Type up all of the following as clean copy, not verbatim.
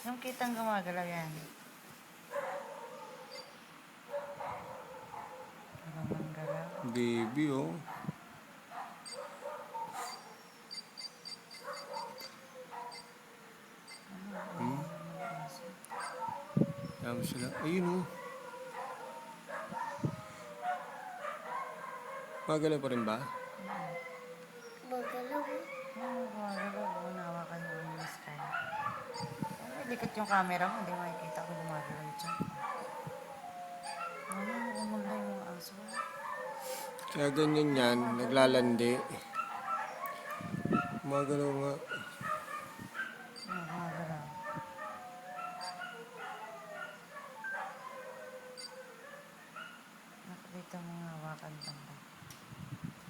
Yung kitang gumagalaw yan. Parang galaw. Baby, oh. Tama sila. Ayun, oh. Magalaw pa rin ba? Magalaw. Gumagalaw. Nawakan mo yung sky. Likot yung camera mo, hindi makikita ko gumagalaw dyan. Umulay yung mga aso. Kaya ganyan yan, naglalandi. Magalaw nga. Gumagalaw. Nakikita mo nga hawakan lang ba?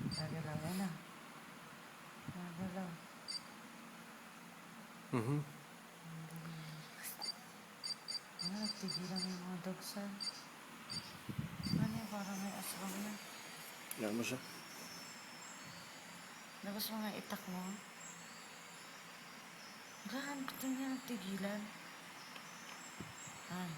Gagalaw, yan na. Gagalaw. Tigilan mo yung mga dogsan. Ano yan, parang may aswang na. Kaya mo siya. Labas mo nga itak mo. Gaan, ba't yung nga nagtigilan? Han.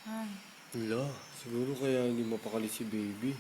Han. Wala, siguro kaya hindi mapakali si baby.